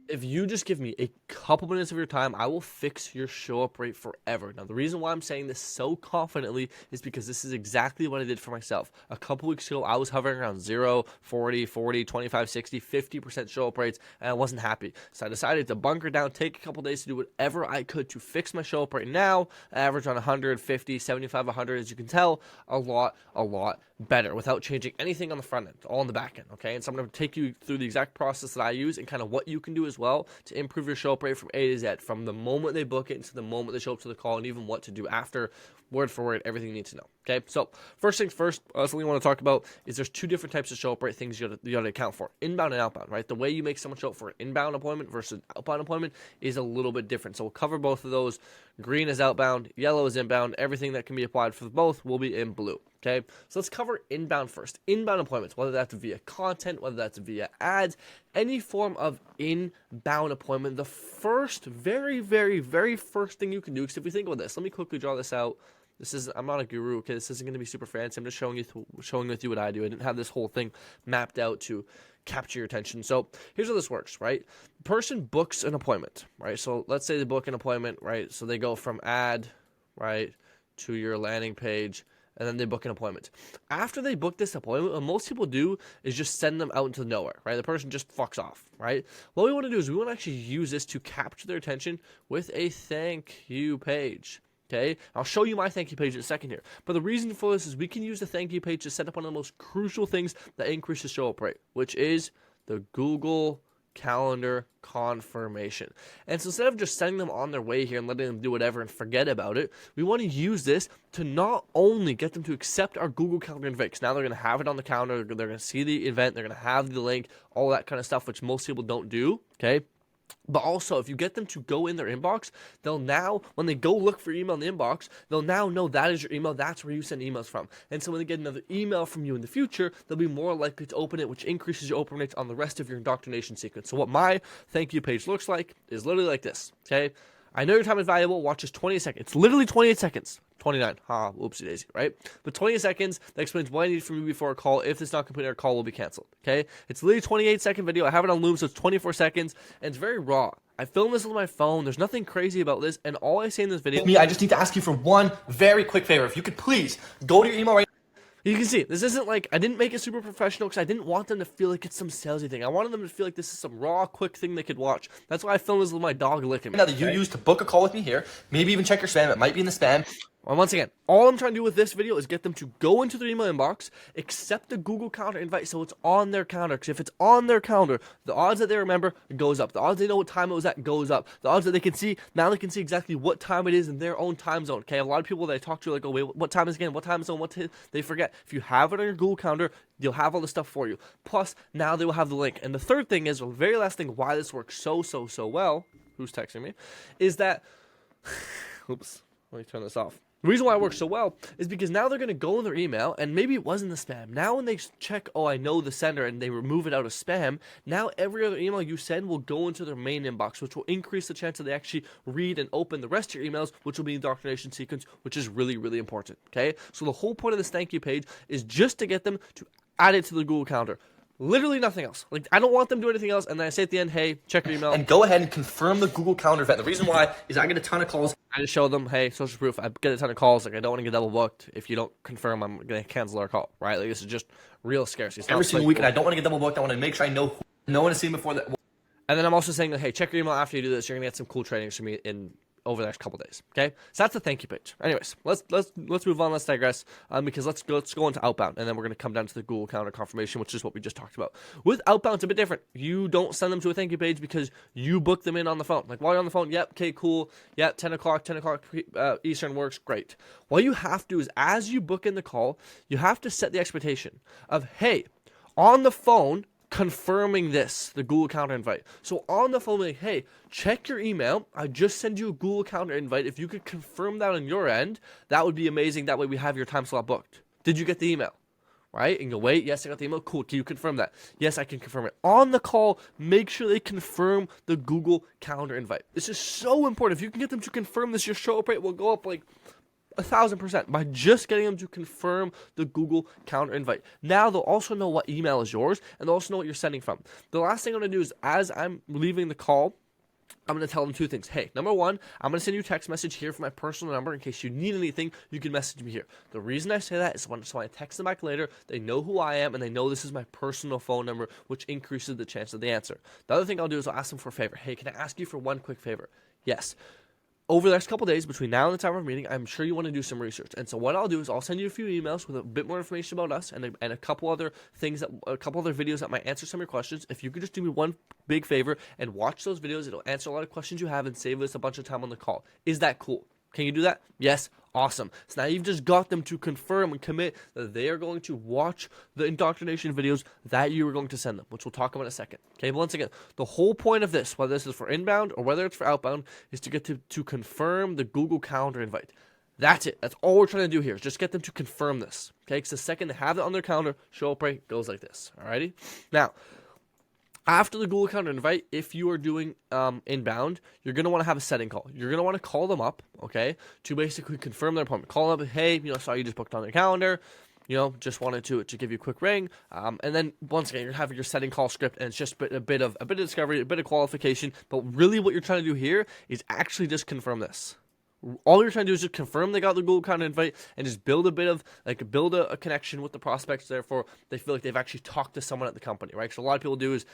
If you just give me a couple minutes of your time, I will fix your show up rate forever. Now, the reason why I'm saying this so confidently is because this is exactly what I did for myself. A couple weeks ago, I was hovering around 0, 40, 40, 25, 60, 50% show up rates, and I wasn't happy. So I decided to bunker down, take a couple days to do whatever I could to fix my show up rate. Now, I average on 150, 75, 100, as you can tell, a lot better without changing anything on the front end, all on the back end, okay? And so I'm going to take you through the exact process that I use and kind of what you can do as well to improve your show up rate from A to Z, from the moment they book it to the moment they show up to the call, and even what to do after, word for word, everything you need to know, okay? So first things first, something I want to talk about is there's two different types of show up rate things you got to account for, inbound and outbound, right? The way you make someone show up for an inbound appointment versus outbound appointment is a little bit different. So we'll cover both of those. Green is outbound, yellow is inbound. Everything that can be applied for both will be in blue. Okay, so let's cover inbound first. Inbound appointments, whether that's via content, whether that's via ads, any form of inbound appointment. The first, very first thing you can do, because if we think about this, let me quickly draw this out. I'm not a guru, okay? This isn't going to be super fancy. I'm just showing with you what I do. I didn't have this whole thing mapped out to capture your attention. So here's how this works, right? The person books an appointment, right? So let's say they book an appointment, right? So they go from ad, right, to your landing page, and then they book an appointment. After they book this appointment, what most people do is just send them out into nowhere, right? The person just fucks off, right? What we want to do is we want to actually use this to capture their attention with a thank you page. Okay, I'll show you my thank you page in a second here. But the reason for this is we can use the thank you page to set up one of the most crucial things that increases show up rate, which is the Google Calendar confirmation. And so instead of just sending them on their way here and letting them do whatever and forget about it, we want to use this to not only get them to accept our Google Calendar invite, because now they're going to have it on the calendar, they're going to see the event, they're going to have the link, all that kind of stuff, which most people don't do, okay? But also, if you get them to go in their inbox, they'll now, when they go look for your email in the inbox, they'll now know that is your email, that's where you send emails from. And so when they get another email from you in the future, they'll be more likely to open it, which increases your open rates on the rest of your indoctrination sequence. So what my thank you page looks like is literally like this, okay? I know your time is valuable, watch just 28 seconds. It's literally 28 seconds. 29. Whoopsie daisy, right? But 28 seconds, that explains what I need from you before a call. If it's not complete, our call will be canceled, okay? It's literally 28-second video. I have it on Loom, so it's 24 seconds, and it's very raw. I filmed this with my phone. There's nothing crazy about this, and all I say in this video... I just need to ask you for one very quick favor. If you could please go to your email right. You can see, this isn't like, I didn't make it super professional because I didn't want them to feel like it's some salesy thing. I wanted them to feel like this is some raw, quick thing they could watch. That's why I filmed this with my dog licking me. Now that you use to book a call with me here, maybe even check your spam. It might be in the spam. And once again, all I'm trying to do with this video is get them to go into their email inbox, accept the Google Calendar invite so it's on their calendar. Because if it's on their calendar, the odds that they remember goes up. The odds they know what time it was at goes up. The odds that they can see, now they can see exactly what time it is in their own time zone. Okay, a lot of people that I talk to are like, oh wait, what time is it again? What time zone? They forget. If you have it on your Google Calendar, you'll have all the stuff for you. Plus, now they will have the link. And the third thing is, the very last thing why this works so well, who's texting me, is that, oops, let me turn this off. The reason why it works so well is because now they're going to go in their email, and maybe it was in the spam. Now when they check, oh, I know the sender, and they remove it out of spam, now every other email you send will go into their main inbox, which will increase the chance that they actually read and open the rest of your emails, which will be the indoctrination sequence, which is really important, okay? So the whole point of this thank you page is just to get them to add it to the Google Calendar. Literally nothing else. Like, I don't want them to do anything else, and then I say at the end, hey, check your email. And go ahead and confirm the Google Calendar event. The reason why is I get a ton of calls. I just show them, hey, social proof. I get a ton of calls. Like, I don't want to get double booked. If you don't confirm, I'm going to cancel our call, right? Like, this is just real scarcity. Every single week, and I don't want to get double booked. I want to make sure I know no one has seen before that. And then I'm also saying that, hey, check your email after you do this. You're going to get some cool trainings from me over the next couple days, okay? So that's the thank you page. Anyways, let's move on. Let's digress, because let's go into outbound, and then we're going to come down to the Google Calendar confirmation, which is what we just talked about. With outbound, it's a bit different. You don't send them to a thank you page because you book them in on the phone. Like, while you're on the phone, yep, okay, cool, yep, 10 o'clock Eastern works, great. What you have to do is, as you book in the call, you have to set the expectation of, hey, on the phone, confirming this, the Google Calendar invite. So on the phone, like, hey, check your email. I just send you a Google Calendar invite. If you could confirm that on your end, that would be amazing. That way we have your time slot booked. Did you get the email? Right? And go, wait, yes, I got the email. Cool. Can you confirm that? Yes, I can confirm it. On the call, make sure they confirm the Google Calendar invite. This is so important. If you can get them to confirm this, your show up rate will go up like 1,000% by just getting them to confirm the Google Calendar invite. Now they'll also know what email is yours, and they'll also know what you're sending from. The last thing I'm going to do is, as I'm leaving the call, I'm going to tell them two things. Hey, number one, I'm going to send you a text message here from my personal number. In case you need anything, you can message me here. The reason I say that is so when I text them back later, they know who I am and they know this is my personal phone number, which increases the chance that they answer. The other thing I'll do is I'll ask them for a favor. Hey, can I ask you for one quick favor? Yes. Over the next couple days, between now and the time of our meeting, I'm sure you want to do some research. And so what I'll do is I'll send you a few emails with a bit more information about us and a couple other things, a couple other videos that might answer some of your questions. If you could just do me one big favor and watch those videos, it'll answer a lot of questions you have and save us a bunch of time on the call. Is that cool? Can you do that? Yes. Awesome. So now you've just got them to confirm and commit that they are going to watch the indoctrination videos that you are going to send them, which we'll talk about in a second. Okay, but once again, the whole point of this, whether this is for inbound or whether it's for outbound, is to get to confirm the Google Calendar invite. That's it. That's all we're trying to do here, is just get them to confirm this. Okay, because the second they have it on their calendar, show up right goes like this. Alrighty? Now, after the Google Calendar invite, if you are doing inbound, you're going to want to have a setting call. You're going to want to call them up, okay, to basically confirm their appointment. Call them up, hey, saw you just booked on their calendar, just wanted to give you a quick ring. And then once again, you're having your setting call script, and it's just a bit of discovery, a bit of qualification. But really what you're trying to do here is actually just confirm this. All you're trying to do is just confirm they got the Google Calendar invite and just build a connection with the prospects. Therefore, they feel like they've actually talked to someone at the company, right? So a lot of people do is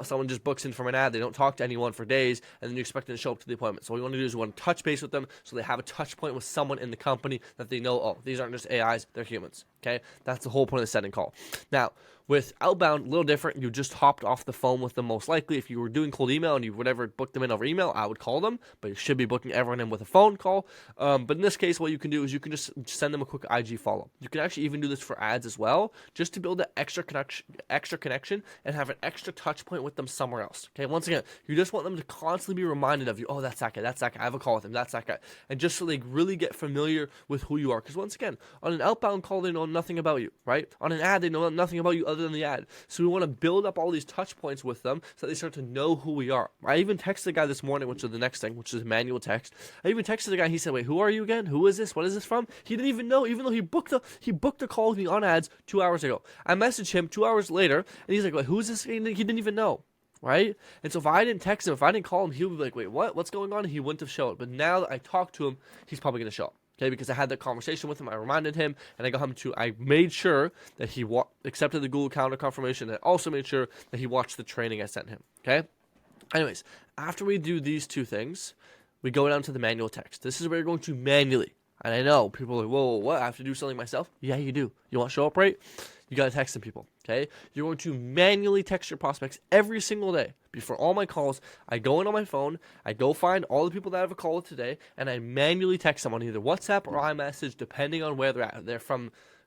someone just books in from an ad, they don't talk to anyone for days, and then you expect them to show up to the appointment. So what we want to do is we want to touch base with them so they have a touch point with someone in the company that they know, oh, these aren't just AIs, they're humans. Okay, that's the whole point of the setting call. Now, with outbound, a little different. You just hopped off the phone with them most likely. If you were doing cold email and you whatever booked them in over email, I would call them, but you should be booking everyone in with a phone call. But in this case, what you can do is you can just send them a quick IG follow. You can actually even do this for ads as well, just to build that extra connection and have an extra touch point with them somewhere else. Okay, once again, you just want them to constantly be reminded of you. Oh, that's that guy. That's that guy. I have a call with him. That's that guy. And just so they really get familiar with who you are. Because once again, on an outbound call, they know nothing about you, right? On an ad, they know nothing about you other than the ad. So we want to build up all these touch points with them so that they start to know who we are. I even texted the guy this morning, which is the next thing, which is manual text. I even texted the guy. He said, "Wait, who are you again? Who is this? What is this from?" He didn't even know, even though he booked a call with me on ads 2 hours ago. I messaged him 2 hours later, and he's like, "Wait, who is this?" He didn't even know. Right? And so if I didn't text him, if I didn't call him, he would be like, "Wait, what? What's going on?" And he wouldn't have shown up. But now that I talked to him, he's probably going to show up. Okay, because I had that conversation with him, I reminded him, and I made sure that he accepted the Google Calendar confirmation, and I also made sure that he watched the training I sent him. Okay? Anyways, after we do these two things, we go down to the manual text. This is where you're going to manually. And I know people are like, whoa, what? I have to do something myself? Yeah, you do. You want to show up right? You got to text some people, okay? You're going to manually text your prospects every single day. Before all my calls, I go in on my phone, I go find all the people that I have a call with today, and I manually text them on either WhatsApp or iMessage, depending on where they're at. If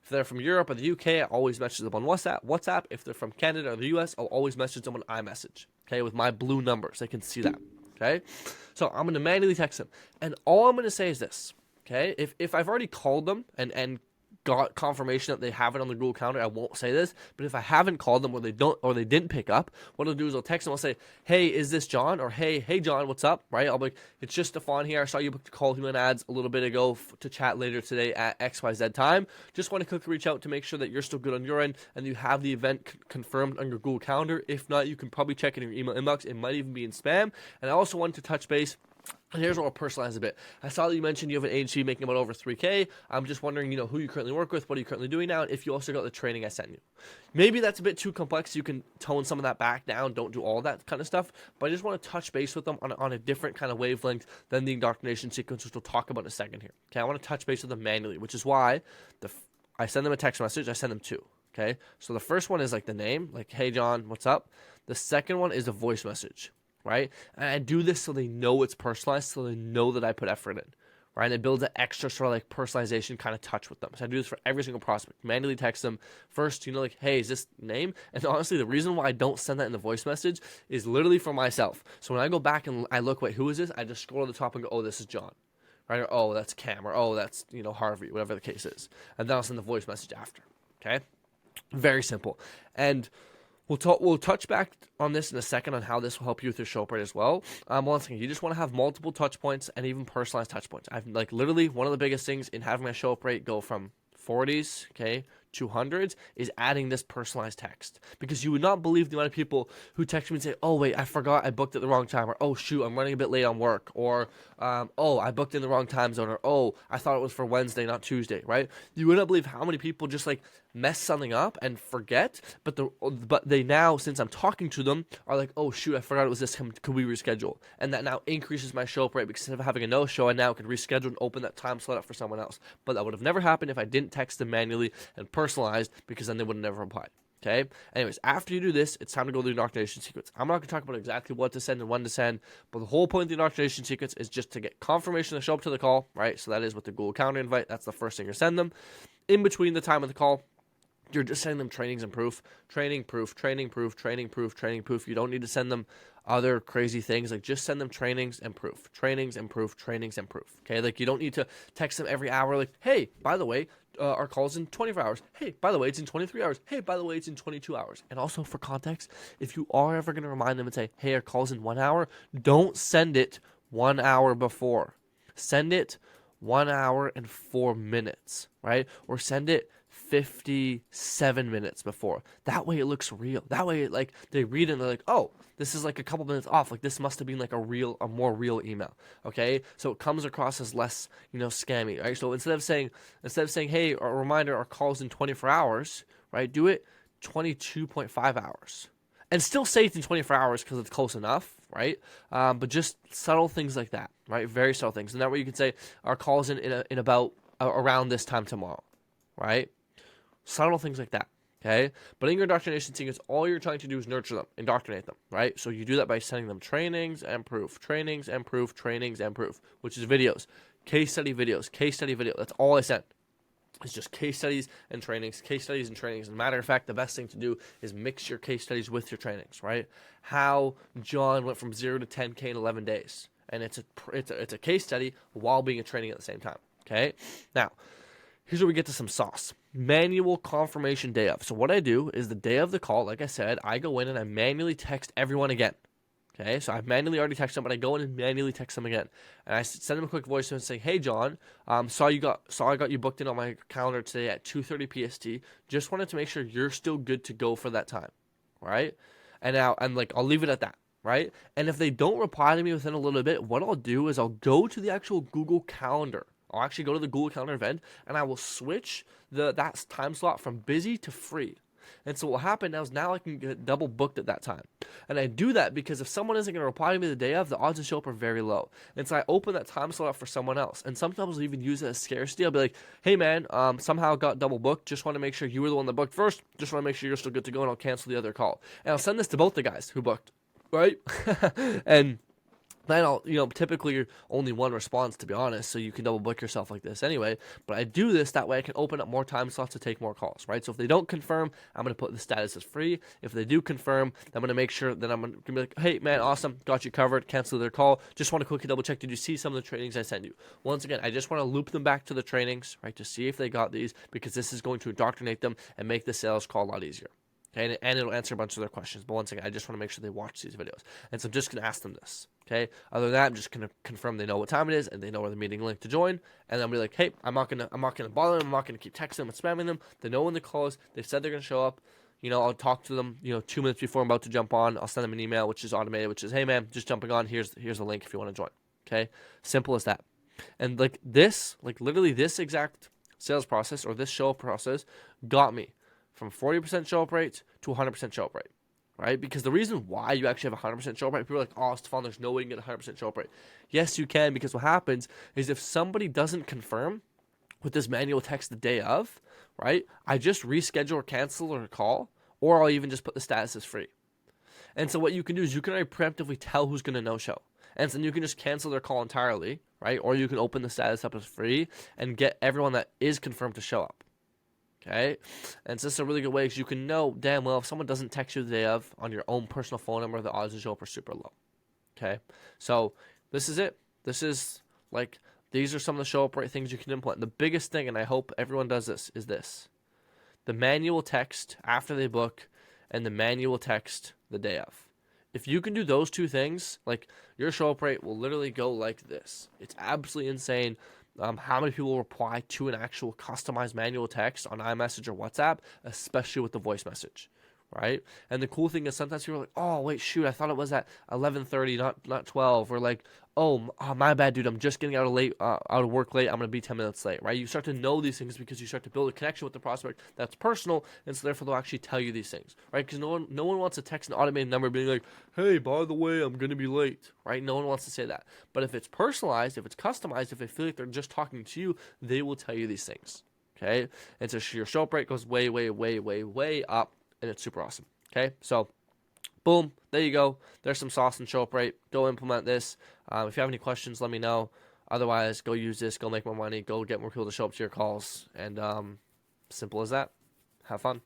they're from Europe or the UK, I always message them on WhatsApp. If they're from Canada or the US, I'll always message them on iMessage, okay, with my blue numbers. They can see that, okay? So I'm going to manually text them. And all I'm going to say is this, okay? If I've already called them and got confirmation that they have it on the Google Calendar, I won't say this, but if I haven't called them or they didn't pick up, what I'll do is I'll text them. I'll say, "Hey, is this John?" Or hey John, what's up? Right? I'll be like, "It's just Stefan here. I saw you booked a call with me on ads a little bit ago to chat later today at XYZ time. Just want to quickly reach out to make sure that you're still good on your end and you have the event confirmed on your Google Calendar. If not, you can probably check in your email inbox. It might even be in spam. And I also wanted to touch base. And here's what I'll personalize a bit. I saw that you mentioned you have an agency making about over $3K. I'm just wondering, who you currently work with, what are you currently doing now, and if you also got the training I sent you. Maybe that's a bit too complex. You can tone some of that back down. Don't do all that kind of stuff. But I just want to touch base with them on a different kind of wavelength than the indoctrination sequence, which we'll talk about in a second here. Okay, I want to touch base with them manually, which is why I send them a text message. I send them two. Okay, so the first one is like the name, like, "Hey, John, what's up?" The second one is a voice message. Right? And I do this so they know it's personalized, so they know that I put effort in. Right? And it builds an extra sort of like personalization kind of touch with them. So I do this for every single prospect. Manually text them first, like, "Hey, is this name?" And honestly, the reason why I don't send that in the voice message is literally for myself. So when I go back and I look, wait, who is this? I just scroll to the top and go, "Oh, this is John." Right? Or, "Oh, that's Cam." Or, "Oh, that's, Harvey," whatever the case is. And then I'll send the voice message after. Okay? Very simple. And We'll touch back on this in a second on how this will help you with your show up rate as well. Once again, you just want to have multiple touch points and even personalized touch points. I've like literally one of the biggest things in having my show up rate go from 40s, okay, to hundreds is adding this personalized text, because you would not believe the amount of people who text me and say, oh wait, I forgot I booked at the wrong time, or oh shoot, I'm running a bit late on work, or oh, I booked in the wrong time zone, or oh, I thought it was for Wednesday, not Tuesday, right? You would not believe how many people just like mess something up and forget, but they now, since I'm talking to them, are like, oh shoot, I forgot it was this, could we reschedule? And that now increases my show up rate, because instead of having a no-show, I now can reschedule and open that time slot up for someone else. But that would have never happened if I didn't text them manually and personalized, because then they would have never replied. Okay. Anyways, after you do this, it's time to go to the indoctrination sequence. I'm not going to talk about exactly what to send and when to send, but the whole point of the indoctrination sequence is just to get confirmation to show up to the call, right? So that is with the Google Calendar invite. That's the first thing you send them. In between the time of the call, you're just sending them trainings and proof, training, proof, training, proof, training, proof, training, proof. You don't need to send them other crazy things. Like, just send them trainings and proof, trainings and proof, trainings and proof. Okay. Like, you don't need to text them every hour. Like, hey, by the way, our call's in 24 hours. Hey, by the way, it's in 23 hours. Hey, by the way, it's in 22 hours. And also for context, if you are ever going to remind them and say, hey, our call's in 1 hour, don't send it 1 hour before. Send it 1 hour and 4 minutes, right? Or send it 57 minutes before. That way it looks real. That way, like, they read it and they're like, oh, this is like a couple minutes off. Like, this must have been like a more real email. Okay. So it comes across as less, scammy, right? So instead of saying, hey, a reminder, our call's in 24 hours, right? Do it 22.5 hours. And still say it's in 24 hours because it's close enough, right? But just subtle things like that, right? Very subtle things. And that way you can say, our call's in about around this time tomorrow, right? Subtle things like that, okay? But in your indoctrination sequence, all you're trying to do is nurture them, indoctrinate them, right? So you do that by sending them trainings and proof, trainings and proof, trainings and proof, which is videos, case study videos, case study video. That's all I send. It's just case studies and trainings, case studies and trainings. As a matter of fact, the best thing to do is mix your case studies with your trainings, right? How John went from 0 to 10K in 11 days. And it's a case study while being a training at the same time, okay? Now, here's where we get to some sauce. Manual confirmation day of. So what I do is the day of the call, like I said, I go in and I manually text everyone again. Okay, so I've manually already texted them, but I go in and manually text them again. And I send them a quick voice and say, hey, John, saw I got you booked in on my calendar today at 2:30 PST. Just wanted to make sure you're still good to go for that time, right? And now, I'll leave it at that, right? And if they don't reply to me within a little bit, what I'll do is I'll go to the actual Google Calendar. I'll actually go to the Google Calendar event, and I will switch that time slot from busy to free. And so what will happen now is I can get double booked at that time. And I do that because if someone isn't going to reply to me the day of, the odds to show up are very low. And so I open that time slot up for someone else. And sometimes I'll even use it as scarcity. I'll be like, hey man, somehow got double booked. Just want to make sure you were the one that booked first. Just want to make sure you're still good to go, and I'll cancel the other call. And I'll send this to both the guys who booked, right? And then I'll, typically only one response, to be honest, so you can double book yourself like this anyway. But I do this that way I can open up more time slots to take more calls, right? So if they don't confirm, I'm going to put the status as free. If they do confirm, I'm going to make sure that I'm going to be like, hey, man, awesome, got you covered, cancel their call. Just want to quickly double check, did you see some of the trainings I sent you? Once again, I just want to loop them back to the trainings, right, to see if they got these, because this is going to indoctrinate them and make the sales call a lot easier. Okay, and it'll answer a bunch of their questions. But once again, I just want to make sure they watch these videos. And so I'm just going to ask them this. Okay. Other than that, I'm just going to confirm they know what time it is and they know where the meeting link to join. And then I'll be like, hey, I'm not gonna bother them. I'm not gonna keep texting them and spamming them. They know when the call is. They've said they're gonna show up. I'll talk to them. 2 minutes before I'm about to jump on. I'll send them an email, which is automated, which is, hey man, just jumping on. Here's the link if you want to join. Okay. Simple as that. And literally this exact sales process or this show up process got me from 40% show up rate to 100% show up rate, right? Because the reason why you actually have 100% show up rate, people are like, oh, Stefan, there's no way you can get 100% show up rate. Yes, you can, because what happens is if somebody doesn't confirm with this manual text the day of, right, I just reschedule or cancel or call, or I'll even just put the status as free. And so what you can do is you can already preemptively tell who's going to no-show. And so you can just cancel their call entirely, right? Or you can open the status up as free and get everyone that is confirmed to show up. Okay, and so this is a really good way because you can know damn well if someone doesn't text you the day of on your own personal phone number, the odds to show up are super low. Okay, so this is it. These are some of the show up rate things you can implement. The biggest thing, and I hope everyone does this, is this: the manual text after they book and the manual text the day of. If you can do those two things, like your show up rate will literally go like this. It's absolutely insane. How many people reply to an actual customized manual text on iMessage or WhatsApp, especially with the voice message, right? And the cool thing is sometimes people are like, oh, wait, shoot, I thought it was at 11:30, not 12. Or like, my bad, dude, I'm just getting out of work late. I'm going to be 10 minutes late, right? You start to know these things because you start to build a connection with the prospect that's personal, and so therefore they'll actually tell you these things, right? Because no one wants to text an automated number being like, hey, by the way, I'm going to be late, right? No one wants to say that. But if it's personalized, if it's customized, if they feel like they're just talking to you, they will tell you these things, okay? And so your show up rate goes way, way, way, way, way up, and it's super awesome, okay? So boom, there you go. There's some sauce and show up rate. Go implement this. If you have any questions, let me know. Otherwise, go use this. Go make more money. Go get more people to show up to your calls. And simple as that. Have fun.